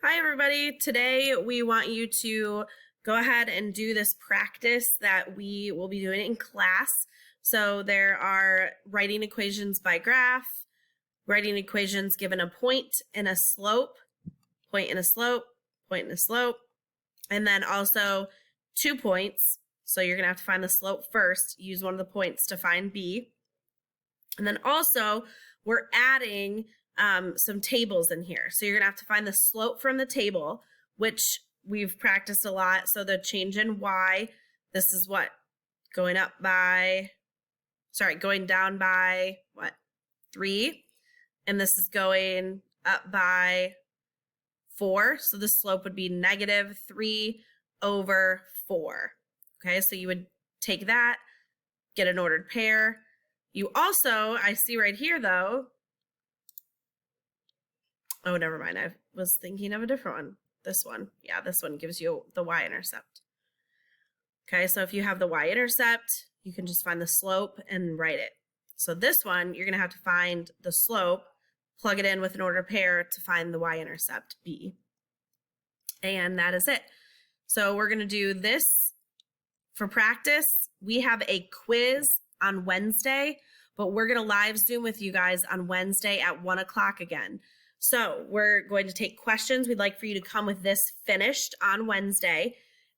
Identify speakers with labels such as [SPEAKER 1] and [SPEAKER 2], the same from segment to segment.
[SPEAKER 1] Hi, everybody. Today we want you to go ahead and do this practice that we will be doing in class. So there are writing equations by graph, writing equations given a point and a slope, point and a slope, point and a slope, and then also 2 points. So you're going to have to find the slope first, use one of the points to find B. And then also we're adding some tables in here. So you're gonna have to find the slope from the table, which we've practiced a lot. So the change in y, this is what? Going down by what? 3. And this is going up by 4. So the slope would be negative 3 over 4. Okay, so you would take that, get an ordered pair. You also, I see right here though, oh, never mind. I was thinking of a different one. This one. Yeah, this one gives you the y-intercept. Okay, so if you have the y-intercept, you can just find the slope and write it. So this one, you're going to have to find the slope, plug it in with an ordered pair to find the y-intercept, b. And that is it. So we're going to do this for practice. We have a quiz on Wednesday, but we're going to live Zoom with you guys on Wednesday at 1 o'clock again. So we're going to take questions. We'd like for you to come with this finished on Wednesday,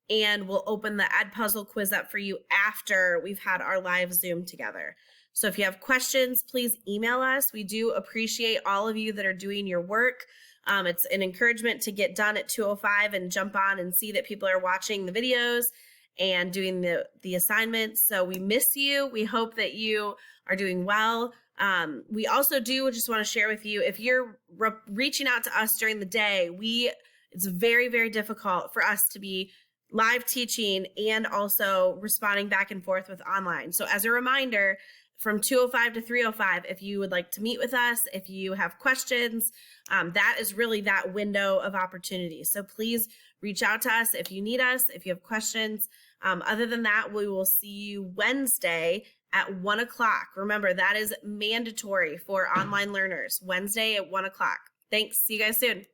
[SPEAKER 1] and we'll open the Edpuzzle quiz up for you after we've had our live Zoom together. So if you have questions, please email us. We do appreciate all of you that are doing your work. It's an encouragement to get done at 2:05 and jump on and see that people are watching the videos and doing the assignments. So we miss you. We hope that you are doing well. We also do just want to share with you, if you're reaching out to us during the day, it's very, very difficult for us to be live teaching and also responding back and forth with online. So as a reminder, from 2:05 to 3:05, if you would like to meet with us, if you have questions, that is really that window of opportunity. So please reach out to us if you need us, if you have questions. Other than that, we will see you Wednesday at 1 o'clock. Remember, that is mandatory for online learners, Wednesday at 1 o'clock. Thanks. See you guys soon.